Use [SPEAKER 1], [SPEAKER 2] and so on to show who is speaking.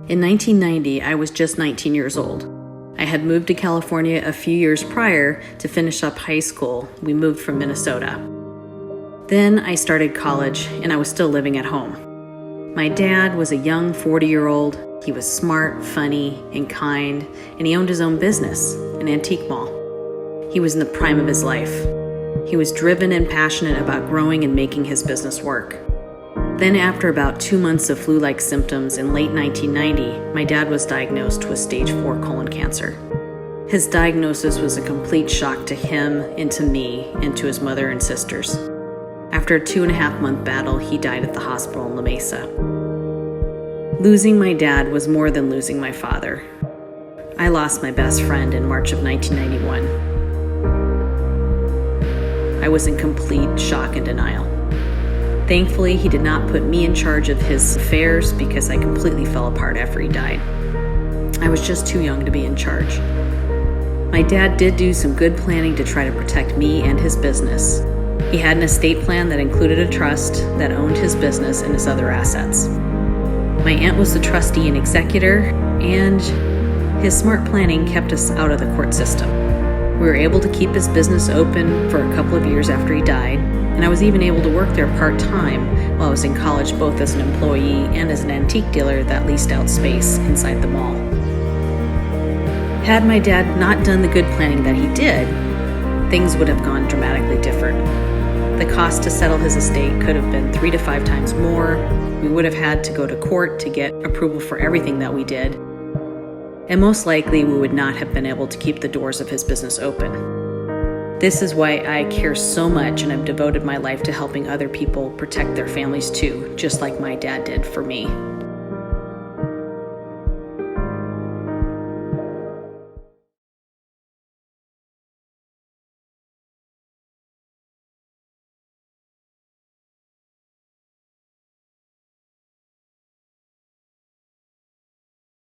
[SPEAKER 1] In 1990, I was just 19 years old. I had moved to California a few years prior to finish up high school. We moved from Minnesota. Then I started college, and I was still living at home. My dad was a young 40-year-old. He was smart, funny, and kind, and he owned his own business, an antique mall. He was in the prime of his life. He was driven and passionate about growing and making his business work. Then after about 2 months of flu-like symptoms in late 1990, my dad was diagnosed with stage 4 colon cancer. His diagnosis was a complete shock to him and to me and to his mother and sisters. After a 2.5-month battle, he died at the hospital in La Mesa. Losing my dad was more than losing my father. I lost my best friend in March of 1991. I was in complete shock and denial. Thankfully, he did not put me in charge of his affairs because I completely fell apart after he died. I was just too young to be in charge. My dad did do some good planning to try to protect me and his business. He had an estate plan that included a trust that owned his business and his other assets. My aunt was the trustee and executor, and his smart planning kept us out of the court system. We were able to keep his business open for a couple of years after he died, and I was even able to work there part-time while I was in college, both as an employee and as an antique dealer that leased out space inside the mall. Had my dad not done the good planning that he did, things would have gone dramatically different. The cost to settle his estate could have been 3 to 5 times more. We would have had to go to court to get approval for everything that we did. And most likely, we would not have been able to keep the doors of his business open. This is why I care so much, and I've devoted my life to helping other people protect their families too, just like my dad did for me.